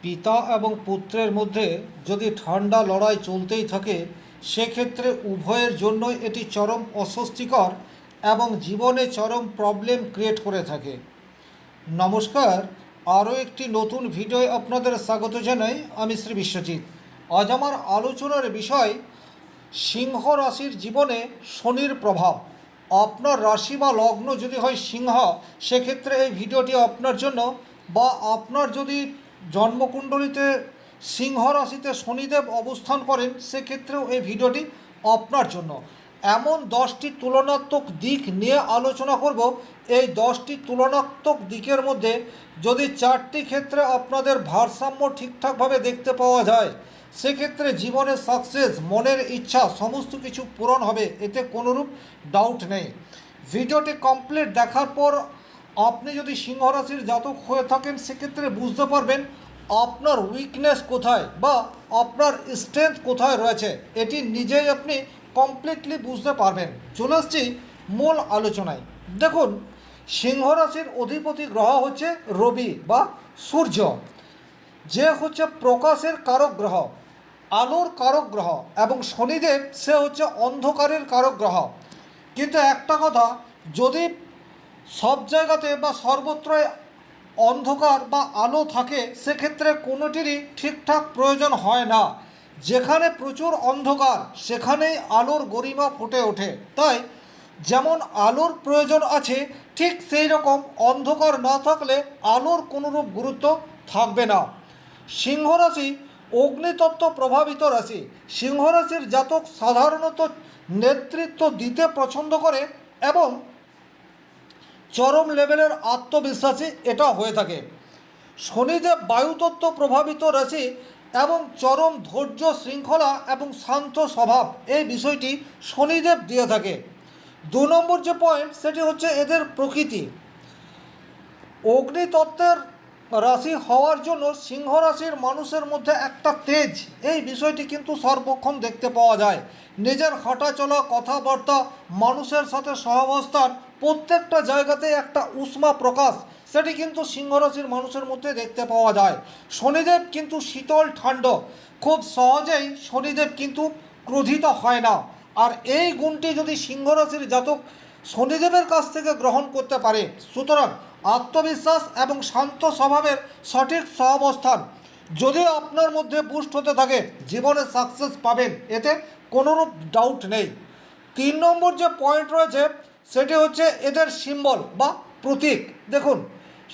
পিতা এবং পুত্রের মধ্যে যদি ঠান্ডা লড়াই চলতেই থাকে, সেক্ষেত্রে উভয়ের জন্যই এটি চরম অস্বস্তিকর এবং জীবনে চরম প্রবলেম ক্রিয়েট করে থাকে। নমস্কার, আরও একটি নতুন ভিডিওয় আপনাদের স্বাগত জানাই। আমি শ্রী বিশ্বজিৎ। আজ আমার আলোচনার বিষয় সিংহ রাশির জীবনে শনির প্রভাব। আপনার রাশি বা লগ্ন যদি হয় সিংহ, সেক্ষেত্রে এই ভিডিওটি আপনার জন্য। বা আপনার যদি জন্মকুণ্ডলিতে সিংহ রাশিতে শনিদেব অবস্থান করেন, সেক্ষেত্রেও এই ভিডিওটি আপনার জন্য। এমন 10টি তুলনাত্মক দিক নিয়ে আলোচনা করব। এই 10টি তুলনাত্মক দিকের মধ্যে যদি 4টি ক্ষেত্রে আপনাদের ভারসাম্য ঠিকঠাকভাবে দেখতে পাওয়া যায়, সেক্ষেত্রে জীবনের সাকসেস, মনের ইচ্ছা সমস্ত কিছু পূরণ হবে, এতে কোনোরূপ ডাউট নেই। ভিডিওটি কমপ্লিট দেখার পর আপনি যদি সিংহ রাশির জাতক হয়ে থাকেন, সেক্ষেত্রে বুঝতে পারবেন আপনার উইকনেস কোথায় বা আপনার স্ট্রেংথ কোথায় রয়েছে। এটি নিজেই আপনি কমপ্লিটলি বুঝতে পারবেন। চলে আসছি মূল আলোচনায়। দেখুন, সিংহ রাশির অধিপতি গ্রহ হচ্ছে রবি বা সূর্য, যে হচ্ছে প্রকাশের কারক গ্রহ, আলোর কারক গ্রহ, এবং শনিদেব সে হচ্ছে অন্ধকারের কারক গ্রহ। কিন্তু একটা কথা, যদি সব জায়গাতে বা সর্বত্রই অন্ধকার বা আলো থাকে, সেক্ষেত্রে কোনোটিরই ঠিকঠাক প্রয়োজন হয় না। যেখানে প্রচুর অন্ধকার, সেখানেই আলোর গরিমা ফুটে ওঠে। তাই যেমন আলোর প্রয়োজন আছে, ঠিক সেই রকম অন্ধকার না থাকলে আলোর কোনোরূপ গুরুত্ব থাকবে না। সিংহ রাশি অগ্নিতত্ত্ব প্রভাবিত রাশি। সিংহ রাশির জাতক সাধারণত নেতৃত্ব দিতে পছন্দ করে এবং চরম লেভেলের আত্মবিশ্বাসী এটা হয়ে থাকে। শনিদেব বায়ুতত্ত্ব প্রভাবিত রাশি এবং চরম ধৈর্য, শৃঙ্খলা এবং শান্ত স্বভাব, এই বিষয়টি শনিদেব দিয়ে থাকে। 2 নম্বর যে পয়েন্ট, সেটি হচ্ছে এদের প্রকৃতি। অগ্নিতত্ত্বের রাশি হওয়ার জন্য সিংহ রাশির মানুষের মধ্যে একটা তেজ, এই বিষয়টি কিন্তু সর্বক্ষণ দেখতে পাওয়া যায়। নিজের হাঁটা চলা, কথাবার্তা, মানুষের সাথে সহাবস্থান, প্রত্যেকটা জায়গাতে একটা উষ্মা প্রকাশ, সেটি কিন্তু সিংহ রাশির মানুষের মধ্যে দেখতে পাওয়া যায়। শনিদেব কিন্তু শীতল ঠান্ডা, খুব সহজেই শনিদেব কিন্তু ক্রোধিত হয় না। আর এই গুণটি যদি সিংহ রাশির জাতক শনিদেবের কাছ থেকে গ্রহণ করতে পারে, সুতরাং আত্মবিশ্বাস এবং শান্ত স্বভাবের সঠিক সহাবস্থান যদি আপনার মধ্যে বুস্ট হতে থাকে, জীবনে সাকসেস পাবেন, এতে কোনোরূপ ডাউট নেই। 3 নম্বর যে পয়েন্ট রয়েছে, সেটি হচ্ছে এদের সিম্বল বা প্রতীক। দেখুন,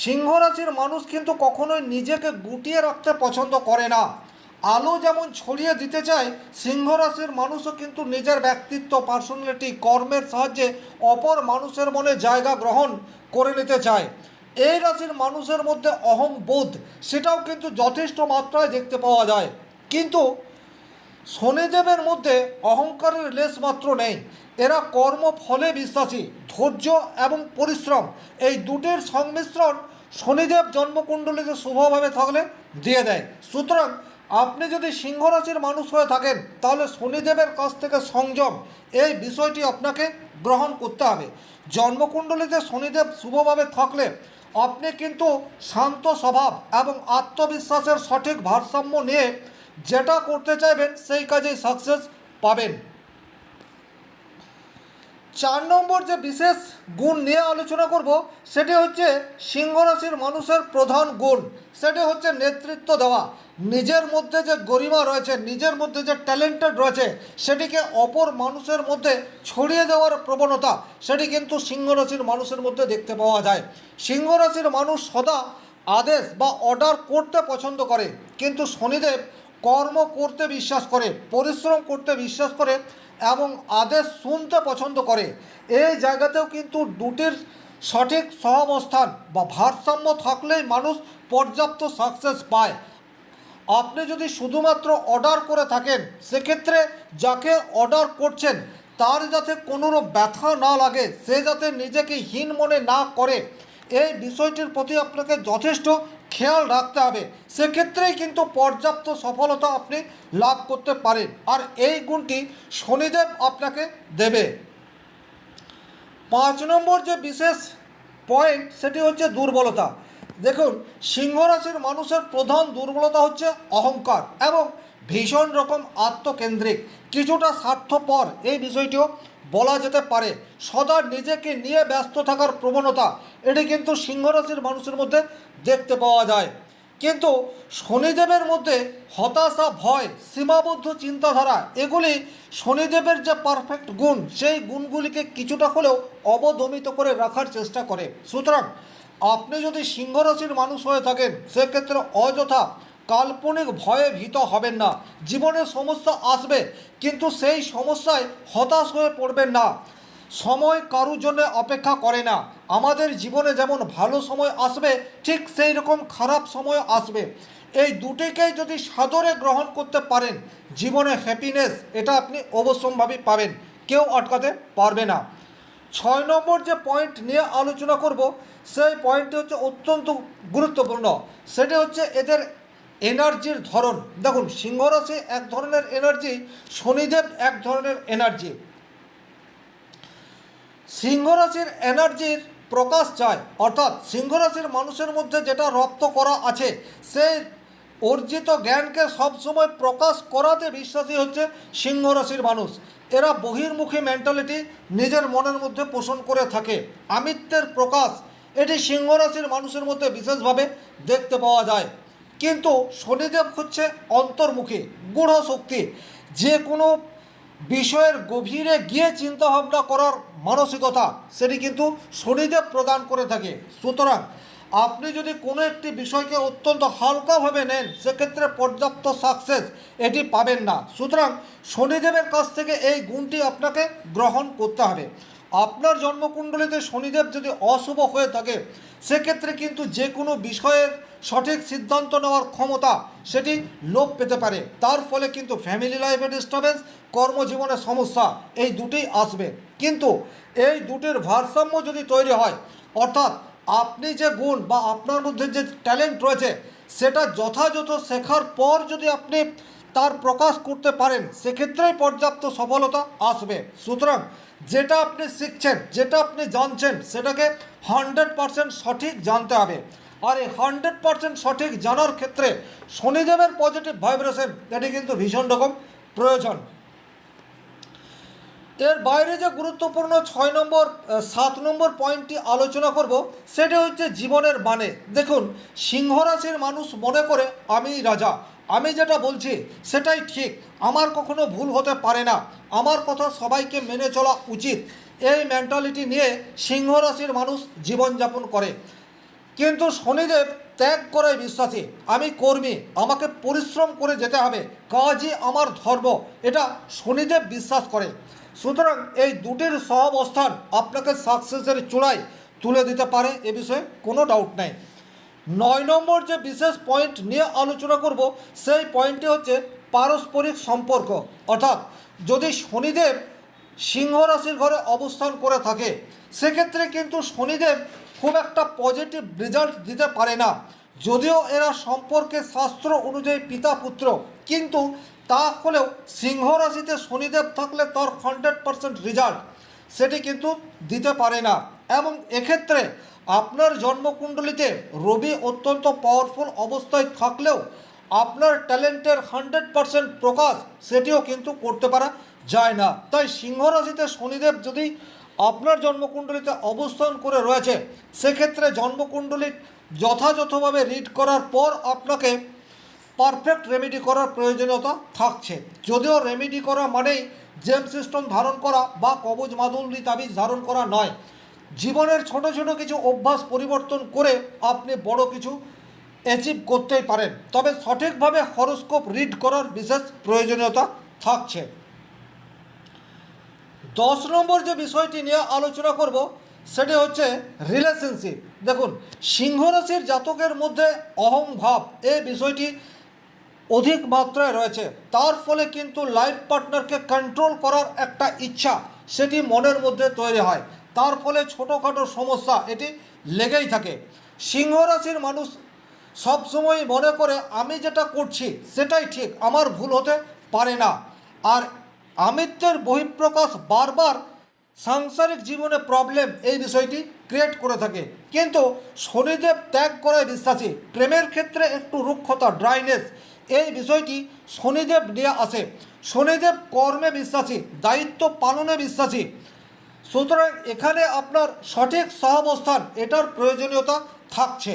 সিংহ রাশির মানুষ কিন্তু কখনোই নিজেকে গুটিয়ে রাখতে পছন্দ করে না। আলো যেমন ছড়িয়ে দিতে চায়, সিংহ রাশির মানুষও কিন্তু নিজের ব্যক্তিত্ব, পার্সোনালিটি, কর্মের সাহায্যে অপর মানুষের মনে জায়গা গ্রহণ করে নিতে চায়। এই রাশির মানুষের মধ্যে অহংবোধ, সেটাও কিন্তু যথেষ্ট মাত্রায় দেখতে পাওয়া যায়। কিন্তু শনিদেবের মধ্যে অহংকারের লেশ মাত্র নেই। এরা কর্মফলে বিশ্বাসী, ধৈর্য এবং পরিশ্রম, এই দুটির সংমিশ্রণ শনিদেব জন্মকুণ্ডলিতে শুভভাবে থাকলে দিয়ে দেয়। সুতরাং আপনি যদি সিংহ রাশির মানুষ হয়ে থাকেন, তাহলে শনিদেবের কাছ থেকে সংযম, এই বিষয়টি আপনাকে গ্রহণ করতে হবে। জন্মকুণ্ডলিতে শনিদেব শুভভাবে থাকলে আপনি কিন্তু শান্ত স্বভাব এবং আত্মবিশ্বাসের সঠিক ভারসাম্য নিয়ে যেটা করতে চাইবেন, সেই কাজেই সাকসেস পাবেন। 4 নম্বর যে বিশেষ গুণ নিয়ে আলোচনা করব, সেটি হচ্ছে সিংহ রাশির মানুষের প্রধান গুণ, সেটি হচ্ছে নেতৃত্ব দেওয়া। নিজের মধ্যে যে গরিমা রয়েছে, নিজের মধ্যে যে ট্যালেন্টেড রয়েছে, সেটিকে অপর মানুষের মধ্যে ছড়িয়ে দেওয়ার প্রবণতা, সেটি কিন্তু সিংহ রাশির মানুষের মধ্যে দেখতে পাওয়া যায়। সিংহ রাশির মানুষ সদা আদেশ বা অর্ডার করতে পছন্দ করে, কিন্তু শনিদেব কর্ম করতে বিশ্বাস করে, পরিশ্রম করতে বিশ্বাস করে এবং আদেশ শুনতে পছন্দ করে। এই জায়গাতেও কিন্তু দুটির সঠিক সহাবস্থান বা ভারসাম্য থাকলেই মানুষ পর্যাপ্ত সাকসেস পায়। আপনি যদি শুধুমাত্র অর্ডার করে থাকেন, সেক্ষেত্রে যাকে অর্ডার করছেন তার যাতে কোনোরূপ ব্যথা না লাগে, সে যাতে নিজেকে হীন মনে না করে, এই বিষয়টির প্রতি আপনাকে যথেষ্ট খেয়াল রাখতে হবে। সেক্ষেত্রেই কিন্তু পর্যাপ্ত সফলতা আপনি লাভ করতে পারেন, আর এই গুণটি শনিদেব আপনাকে দেবে। 5 নম্বর যে বিশেষ পয়েন্ট, সেটি হচ্ছে দুর্বলতা। দেখুন, সিংহ রাশির মানুষের প্রধান দুর্বলতা হচ্ছে অহংকার এবং ভীষণ রকম আত্মকেন্দ্রিক, কিছুটা স্বার্থপর এই বিষয়টিও বলা যেতে পারে। সদা নিজেকে নিয়ে ব্যস্ত থাকার প্রবণতা এটি কিন্তু সিংহ রাশির মানুষের মধ্যে দেখতে পাওয়া যায়। কিন্তু শনিদেবের মধ্যে হতাশা, ভয়, সীমাবদ্ধ চিন্তাধারা এগুলি শনিদেবের যে পারফেক্ট গুণ, সেই গুণগুলিকে কিছুটা হলেও অবদমিত করে রাখার চেষ্টা করে। সুতরাং আপনি যদি সিংহ রাশির মানুষ হয়ে থাকেন, সেক্ষেত্রে অযথা কাল্পনিক ভয়ে ভীত হবেন না। জীবনে সমস্যা আসবে, কিন্তু সেই সমস্যায় হতাশ হয়ে পড়বেন না। সময় কারুর জন্য অপেক্ষা করে না। আমাদের জীবনে যেমন ভালো সময় আসবে, ঠিক সেই রকম খারাপ সময় আসবে। এই দুটিকেই যদি সাদরে গ্রহণ করতে পারেন, জীবনে হ্যাপিনেস এটা আপনি অবশ্যম্ভাবী পাবেন, কেউ আটকাতে পারবে না। 6 নম্বর যে পয়েন্ট নিয়ে আলোচনা করব, সেই পয়েন্টটি হচ্ছে অত্যন্ত গুরুত্বপূর্ণ। সেটি হচ্ছে এদের এনার্জির ধরন। দেখুন, সিংহ রাশি এক ধরনের এনার্জি, শনিদেব এক ধরনের এনার্জি। সিংহ রাশির এনার্জির প্রকাশ চায়, অর্থাৎ সিংহ রাশির মানুষের মধ্যে যেটা রপ্ত করা আছে, সেই অর্জিত জ্ঞানকে সবসময় প্রকাশ করাতে বিশ্বাসী হচ্ছে সিংহ রাশির মানুষ। এরা বহির্মুখী মেন্টালিটি নিজের মনের মধ্যে পোষণ করে থাকে। আমিত্বের প্রকাশ এটি সিংহ রাশির মানুষের মধ্যে বিশেষভাবে দেখতে পাওয়া যায়। কিন্তু শনিদেব হচ্ছে অন্তর্মুখী, গূঢ় শক্তি। যে কোনো বিষয়ের গভীরে গিয়ে চিন্তাভাবনা করার মানসিকতা সেটি কিন্তু শনিদেব প্রদান করে থাকে। সুতরাং আপনি যদি কোনো একটি বিষয়কে অত্যন্ত হালকাভাবে নেন, সেক্ষেত্রে পর্যাপ্ত সাকসেস এটি পাবেন না। সুতরাং শনিদেবের কাছ থেকে এই গুণটি আপনাকে গ্রহণ করতে হবে। আপনার জন্মকুণ্ডলিতে শনিদেব যদি অশুভ হয়ে থাকে, সেক্ষেত্রে কিন্তু যে কোনো বিষয়ের সঠিক সিদ্ধান্ত নেওয়ার ক্ষমতা সেটি লোপ পেতে পারে। তার ফলে কিন্তু ফ্যামিলি লাইফে ডিস্টারবেন্স, কর্মজীবনে সমস্যা এই দুটোই আসবে। কিন্তু এই দুটির ভারসাম্য যদি তৈরি হয়, অর্থাৎ আপনি যে গুণ বা আপনার মধ্যে যে ট্যালেন্ট রয়েছে, সেটা যথাযথ শেখার পর যদি আপনি তার প্রকাশ করতে পারেন, সেক্ষেত্রেই পর্যাপ্ত সফলতা আসবে। সুতরাং যেটা আপনি শিখছেন, যেটা আপনি জানছেন, সেটাকে 100% সঠিক জানতে হবে। আর এই 100% সঠিক জানার ক্ষেত্রে শনিদেবের পজিটিভ ভাইব্রেশন এটি কিন্তু ভীষণ রকম প্রয়োজন। এর বাইরে যে গুরুত্বপূর্ণ 6 নম্বর 7 নম্বর পয়েন্টটি আলোচনা করব, সেটা হচ্ছে জীবনের মানে। দেখুন, সিংহ রাশির মানুষ মনে করে আমি রাজা, আমি যেটা বলছি সেটাই ঠিক, আমার কখনো ভুল হতে পারে না, আমার কথা সবাইকে মেনে চলা উচিত। এই মেন্টালিটি নিয়ে সিংহ রাশির মানুষ জীবনযাপন করে। কিন্তু শনিদেব ত্যাগ করায় বিশ্বাসী। আমি কর্মী, আমাকে পরিশ্রম করে যেতে হবে, কাজই আমার ধর্ম, এটা শনিদেব বিশ্বাস করে। সুতরাং এই দুটির সহাবস্থান আপনাকে সাকসেসের চূড়ায় তুলে দিতে পারে, এ বিষয়ে কোনো ডাউট নেই। 9 নম্বর যে বিশেষ পয়েন্ট নিয়ে আলোচনা করব, সেই পয়েন্টটি হচ্ছে পারস্পরিক সম্পর্ক। অর্থাৎ যদি শনিদেব সিংহ রাশির ঘরে অবস্থান করে থাকে, সেক্ষেত্রে কিন্তু শনিদেব খুব একটা পজিটিভ রেজাল্ট দিতে পারে না। যদিও এরা সম্পর্কে শাস্ত্র অনুযায়ী পিতা পুত্র, কিন্তু তা হলেও সিংহ রাশিতে শনিদেব থাকলে তার 100% রেজাল্ট সেটি কিন্তু দিতে পারে না। এবং এক্ষেত্রে আপনার জন্মকুণ্ডলিতে রবি অত্যন্ত পাওয়ারফুল অবস্থায় থাকলেও আপনার ট্যালেন্টের 100% প্রকাশ সেটিও কিন্তু করতে পারা যায় না। তাই সিংহ রাশিতে শনিদেব যদি আপনার জন্মকুণ্ডলিতে অবস্থান করে রয়েছে, সেক্ষেত্রে জন্মকুণ্ডলী যথাযথভাবে রিড করার পর আপনাকে পারফেক্ট রেমেডি করার প্রয়োজনীয়তা থাকছে। যদিও রেমেডি করা মানেই জেম সিস্টেম ধারণ করা বা কবজ মাদুলি তাবিজ ধারণ করা নয়। জীবনের ছোট ছোট কিছু অভ্যাস পরিবর্তন করে আপনি বড় কিছু অ্যাচিভ করতেই পারেন, তবে সঠিকভাবে হরোস্কোপ রিড করার বিশেষ প্রয়োজনীয়তা থাকছে। 10 নম্বর যে বিষয়টি নিয়ে আলোচনা করব, সেটি হচ্ছে রিলেশনশিপ। দেখুন, সিংহ রাশির জাতকের মধ্যে অহংভাব এই বিষয়টি অধিক মাত্রায় রয়েছে। তার ফলে কিন্তু লাইফ পার্টনারকে কন্ট্রোল করার একটা ইচ্ছা সেটি মনের মধ্যে তৈরি হয়। তার ফলে ছোটোখাটো সমস্যা এটি লেগেই থাকে। সিংহ রাশির মানুষ সবসময় মনে করে আমি যেটা করছি সেটাই ঠিক, আমার ভুল হতে পারে না। আর আমিত্বের বহিঃপ্রকাশ বারবার সাংসারিক জীবনে প্রবলেম এই বিষয়টি ক্রিয়েট করে থাকে। কিন্তু শনিদেব ত্যাগ করায় বিশ্বাসী, প্রেমের ক্ষেত্রে একটু রুক্ষতা, ড্রাইনেস, এই বিষয়টি শনিদেব নিয়ে আসে। শনিদেব কর্মে বিশ্বাসী, দায়িত্ব পালনে বিশ্বাসী। সুতরাং এখানে আপনার সঠিক সহাবস্থান এটার প্রয়োজনীয়তা থাকছে।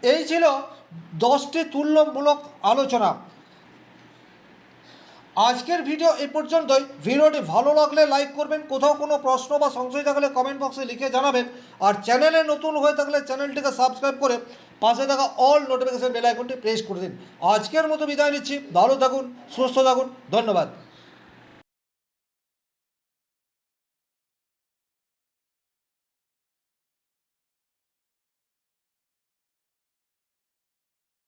এই ছিল 10টি তুল্যমূলক আলোচনা। আজকের ভিডিও এই পর্যন্তই। ভিডিওটি ভালো লাগলে লাইক করবেন, কোথাও কোনো প্রশ্ন বা সংশয় থাকলে কমেন্ট বক্সে লিখে জানাবেন, আর চ্যানেলে নতুন হয়ে থাকলে চ্যানেলটিকে সাবস্ক্রাইব করে পাশে থাকা অল নোটিফিকেশন বেল আইকনটি প্রেস করে দিন। আজকের মতো বিদায় নিচ্ছি। ভালো থাকুন, সুস্থ থাকুন, ধন্যবাদ।